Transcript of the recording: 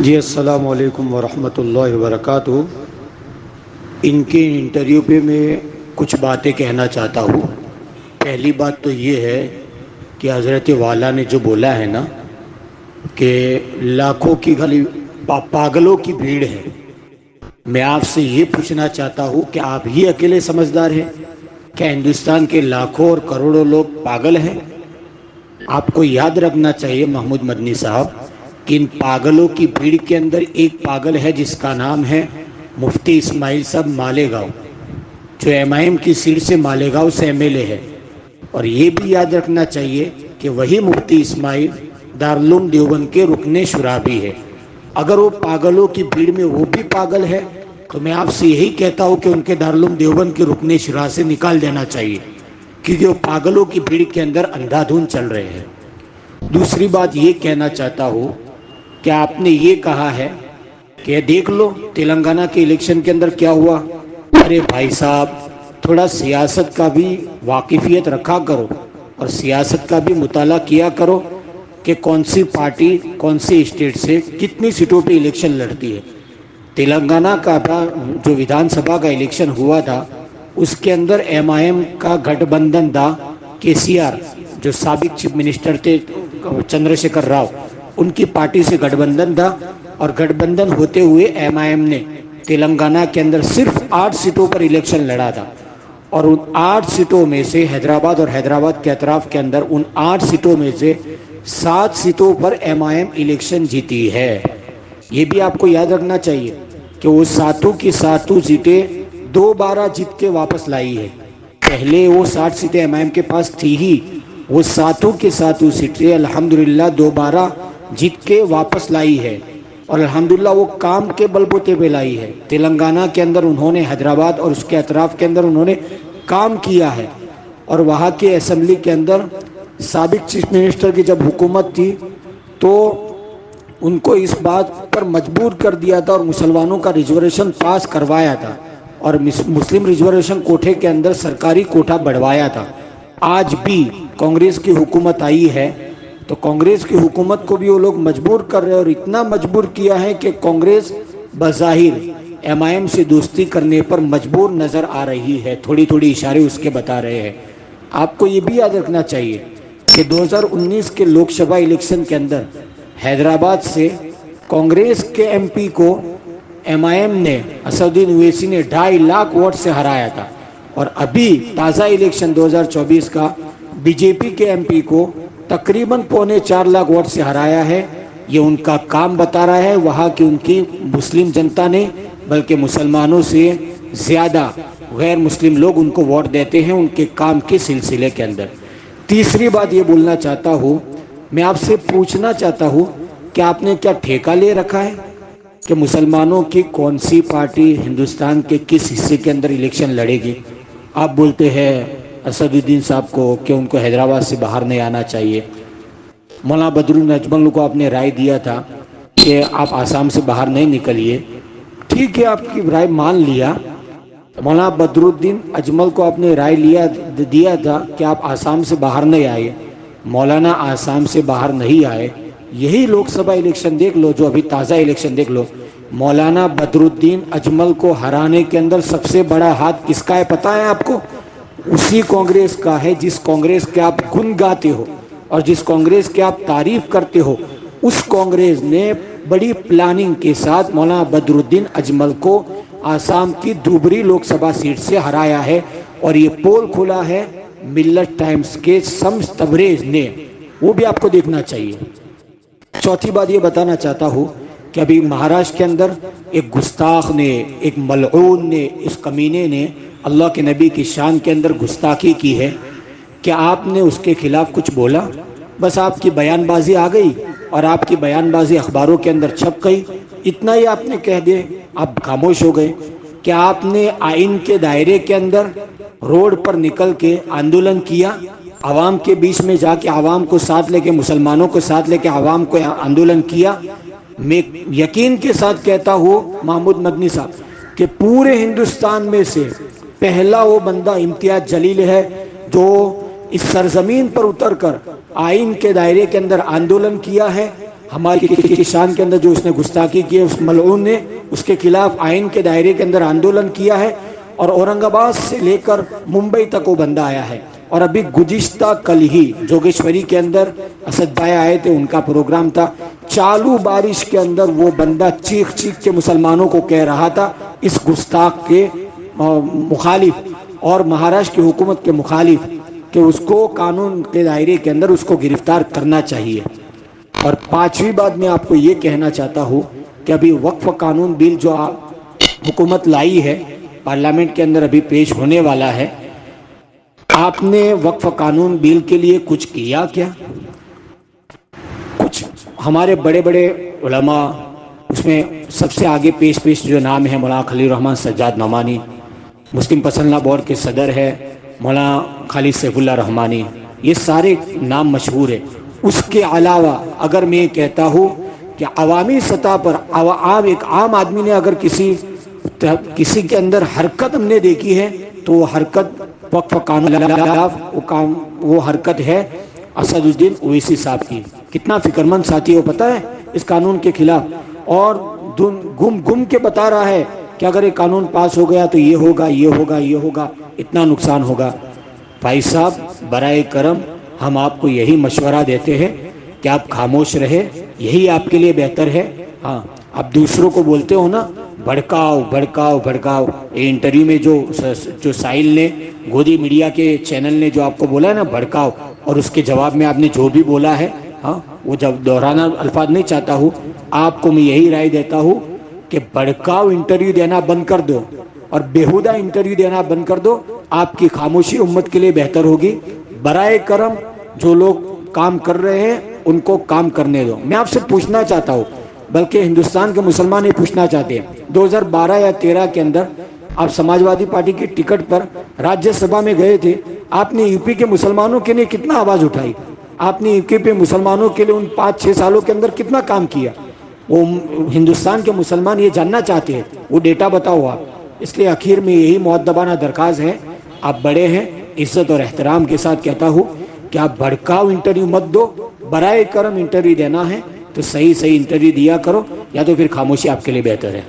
جی السلام علیکم ورحمۃ اللہ وبرکاتہ۔ ان کے انٹرویو پہ میں کچھ باتیں کہنا چاہتا ہوں۔ پہلی بات تو یہ ہے کہ حضرت والا نے جو بولا ہے نا کہ لاکھوں کی خالی پاگلوں کی بھیڑ ہے، میں آپ سے یہ پوچھنا چاہتا ہوں کہ آپ ہی اکیلے سمجھدار ہیں؟ کیا ہندوستان کے لاکھوں اور کروڑوں لوگ پاگل ہیں؟ آپ کو یاد رکھنا چاہیے محمود مدنی صاحب کہ ان پاگلوں کی بھیڑ کے اندر ایک پاگل ہے جس کا نام ہے مفتی اسماعیل صاحب مالیگاؤں، جو ایم آئی ایم کی سیٹ سے مالیگاؤں سے ایم ایل اے ہے۔ اور یہ بھی یاد رکھنا چاہیے کہ وہی مفتی اسماعیل دارالعلوم دیوبند کے رکن شورا بھی ہے۔ اگر وہ پاگلوں کی بھیڑ میں وہ بھی پاگل ہے تو میں آپ سے یہی کہتا ہوں کہ ان کے دارالعلوم دیوبند کے رکن شورا سے نکال دینا چاہیے، کیونکہ وہ پاگلوں کی بھیڑ کے اندر اندھا دھند چل رہے ہیں۔ دوسری بات یہ کہنا چاہتا ہوں کہ آپ نے یہ کہا ہے کہ دیکھ لو تلنگانہ کے الیکشن کے اندر کیا ہوا۔ ارے بھائی صاحب، تھوڑا سیاست کا بھی واقفیت رکھا کرو اور سیاست کا بھی مطالعہ کیا کرو کہ کون سی پارٹی کون سی اسٹیٹ سے کتنی سیٹوں پہ الیکشن لڑتی ہے۔ تلنگانہ کا جو ویدھان سبھا کا الیکشن ہوا تھا اس کے اندر ایم آئی ایم کا گٹھ بندھن تھا، کے سی آر جو سابق چیف منسٹر تھے چندر شیکھر راؤ، ان کی پارٹی سے گٹھ بندھن تھا، اور گٹھ بندھن ہوتے ہوئے ایم آئی ایم نے تلنگانہ کے اندر صرف 8 سیٹوں پر الیکشن لڑا تھا، اور ان 8 سیٹوں میں سے حیدرآباد اور حیدرآباد کے اطراف کے اندر ان 8 سیٹوں میں سے 7 سیٹوں پر ایم آئی ایم الیکشن جیتی ہے۔ یہ بھی آپ کو یاد رکھنا چاہیے کہ وہ 7 کی 7 سیٹیں دوبارہ جیت کے واپس لائی ہے۔ پہلے وہ 60 سیٹیں ایم آئی ایم کے پاس تھی ہی، وہ 7 کی 7 سیٹیں الحمدللہ دوبارہ جیت کے واپس لائی ہے، اور الحمدللہ وہ کام کے بل بوتے پہ لائی ہے۔ تلنگانہ کے اندر انہوں نے حیدرآباد اور اس کے اطراف کے اندر انہوں نے کام کیا ہے، اور وہاں کے اسمبلی کے اندر سابق چیف منسٹر کی جب حکومت تھی تو ان کو اس بات پر مجبور کر دیا تھا اور مسلمانوں کا ریزرویشن پاس کروایا تھا، اور مسلم ریزرویشن کوٹھے کے اندر سرکاری کوٹھا بڑھوایا تھا۔ آج بھی کانگریس کی حکومت آئی ہے تو کانگریس کی حکومت کو بھی وہ لوگ مجبور کر رہے ہیں، اور اتنا مجبور کیا ہے کہ کانگریس بظاہر ایم آئی ایم سے دوستی کرنے پر مجبور نظر آ رہی ہے، تھوڑی تھوڑی اشارے اس کے بتا رہے ہیں۔ آپ کو یہ بھی یاد رکھنا چاہیے کہ 2019 کے لوک سبھا الیکشن کے اندر حیدرآباد سے کانگریس کے ایم پی کو ایم آئی ایم نے اسدالدین اویسی نے 2.5 لاکھ ووٹ سے ہرایا تھا، اور ابھی تازہ الیکشن 2024 کا بی جے پی کے ایم پی کو تقریباً 3.25 لاکھ ووٹ سے ہرایا ہے۔ یہ ان کا کام بتا رہا ہے، وہاں کی ان کی مسلم جنتا نے بلکہ مسلمانوں سے زیادہ غیر مسلم لوگ ان کو ووٹ دیتے ہیں ان کے کام کے سلسلے کے اندر۔ تیسری بات یہ بولنا چاہتا ہوں، میں آپ سے پوچھنا چاہتا ہوں کہ آپ نے کیا ٹھیکہ لے رکھا ہے کہ مسلمانوں کی کون سی پارٹی ہندوستان کے کس حصے کے اندر الیکشن لڑے گی؟ آپ بولتے ہیں اسدالدین صاحب کو کہ ان کو حیدرآباد سے باہر نہیں آنا چاہیے۔ مولانا بدرالدین اجمل کو آپ نے رائے دیا تھا کہ آپ آسام سے باہر نہیں نکلیے، ٹھیک ہے، آپ کی رائے مان لیا۔ مولانا بدرالدین اجمل کو آپ نے رائے دیا تھا کہ آپ آسام سے باہر نہیں آئے، مولانا آسام سے باہر نہیں آئے۔ یہی لوک سبھا الیکشن دیکھ لو، جو ابھی تازہ الیکشن دیکھ لو، مولانا بدرالدین اجمل کو ہرانے کے اندر سب سے بڑا ہاتھ کس کا ہے پتہ ہے آپ کو؟ اسی کانگریس کا ہے جس کانگریس کے آپ گن گاتے ہو اور جس کانگریس کے آپ تعریف کرتے ہو۔ اس کانگریس نے بڑی پلاننگ کے ساتھ مولانا بدرالدین اجمل کو آسام کی دھوبری لوک سبھا سیٹ سے ہرایا ہے، اور یہ پول کھلا ہے ملت ٹائمز کے شمس تبریز نے، وہ بھی آپ کو دیکھنا چاہیے۔ چوتھی بات یہ بتانا چاہتا ہوں کہ ابھی مہاراشٹر کے اندر ایک گستاخ نے، ایک ملعون نے، اس کمینے نے اللہ کے نبی کی شان کے اندر گستاخی کی ہے۔ کیا آپ نے اس کے خلاف کچھ بولا؟ بس آپ کی بیان بازی آ گئی اور آپ کی بیان بازی اخباروں کے اندر چھپ گئی، اتنا ہی آپ نے کہہ دیا، آپ خاموش ہو گئے۔ کیا آپ نے آئین کے دائرے کے اندر روڈ پر نکل کے آندولن کیا؟ عوام کے بیچ میں جا کے عوام کو ساتھ لے کے، مسلمانوں کو ساتھ لے کے عوام کو آندولن کیا؟ میں یقین کے ساتھ کہتا ہوں محمود مدنی صاحب کہ پورے ہندوستان میں سے پہلا وہ بندہ امتیاز جلیل ہے جو اس سرزمین پر اتر کر آئین کے دائرے کے اندر آندولن کیا ہے۔ ہماری کسان کے اندر جو اس نے گستاخی کی ہے، اس ملعون نے اس کے خلاف آئین کے دائرے کے اندر آندولن کیا ہے، اور اورنگ آباد سے لے کر ممبئی تک وہ بندہ آیا ہے. اور ابھی گزشتہ کل ہی جوگیشوری کے اندر اسد بھائی آئے تھے، ان کا پروگرام تھا. چالو بارش کے اندر وہ بندہ چیخ چیخ کے مسلمانوں کو کہہ رہا تھا اس گستاخ کے مخالف اور مہاراشٹر کی حکومت کے مخالف کہ اس کو قانون کے دائرے کے اندر اس کو گرفتار کرنا چاہیے. اور پانچویں بات میں آپ کو یہ کہنا چاہتا ہوں کہ ابھی وقف قانون بل جو حکومت لائی ہے پارلیمنٹ کے اندر ابھی پیش ہونے والا ہے، آپ نے وقف قانون بل کے لیے کچھ کیا کیا؟ کچھ ہمارے بڑے بڑے علماء، اس میں سب سے آگے پیش جو نام ہے مولانا خلیل الرحمن سجاد نعمانی، مسلم پسندہ بورڈ کے صدر ہے مولانا خالد سیف اللہ رحمانی، یہ سارے نام مشہور ہیں. اس کے علاوہ اگر میں کہتا ہوں کہ عوامی سطح پر ایک عام آدمی نے اگر کسی کے اندر حرکت ہم نے دیکھی ہے تو وہ حرکت وقف قانون وہ حرکت ہے اسد الدین اویسی صاحب کی. کتنا فکر مند ساتھی ہو پتہ ہے اس قانون کے خلاف، اور گم کے بتا رہا ہے کہ اگر یہ قانون پاس ہو گیا تو یہ ہوگا یہ ہوگا یہ ہوگا، اتنا نقصان ہوگا. بھائی صاحب برائے کرم ہم آپ کو یہی مشورہ دیتے ہیں کہ آپ خاموش رہے، یہی آپ کے لیے بہتر ہے. ہاں آپ دوسروں کو بولتے ہو نا بھڑکاؤ بھڑکاؤ بھڑکاؤ، یہ انٹرویو میں جو ساحل نے گودی میڈیا کے چینل نے جو آپ کو بولا ہے نا بھڑکاؤ، اور اس کے جواب میں آپ نے جو بھی بولا ہے، ہاں وہ جب دہرانا الفاظ نہیں چاہتا ہوں، آپ کو میں یہی رائے دیتا ہوں کہ بھڑکاؤ انٹرویو دینا بند کر دو اور بیہودہ انٹرویو دینا بند کر دو. آپ کی خاموشی امت کے لیے بہتر ہوگی. برائے کرم جو لوگ کام کر رہے ہیں ان کو کام کرنے دو. میں آپ سے پوچھنا چاہتا ہوں، بلکہ ہندوستان کے مسلمان یہ پوچھنا چاہتے ہیں، 2012 یا 13 کے اندر آپ سماجوادی پارٹی کی ٹکٹ پر راجیہ سبھا میں گئے تھے، آپ نے یو پی کے مسلمانوں کے لیے کتنا آواز اٹھائی؟ آپ نے یو پی مسلمانوں کے لیے ان 5-6 سالوں کے اندر کتنا کام کیا؟ وہ ہندوستان کے مسلمان یہ جاننا چاہتے ہیں، وہ ڈیٹا بتاؤ آپ. اس لیے آخر میں یہی مؤدبانہ درخواست ہے، آپ بڑے ہیں، عزت اور احترام کے ساتھ کہتا ہوں کہ آپ بھڑکاؤ انٹرویو مت دو. برائے کرم انٹرویو دینا ہے تو صحیح انٹرویو دیا کرو، یا تو پھر خاموشی آپ کے لیے بہتر ہے.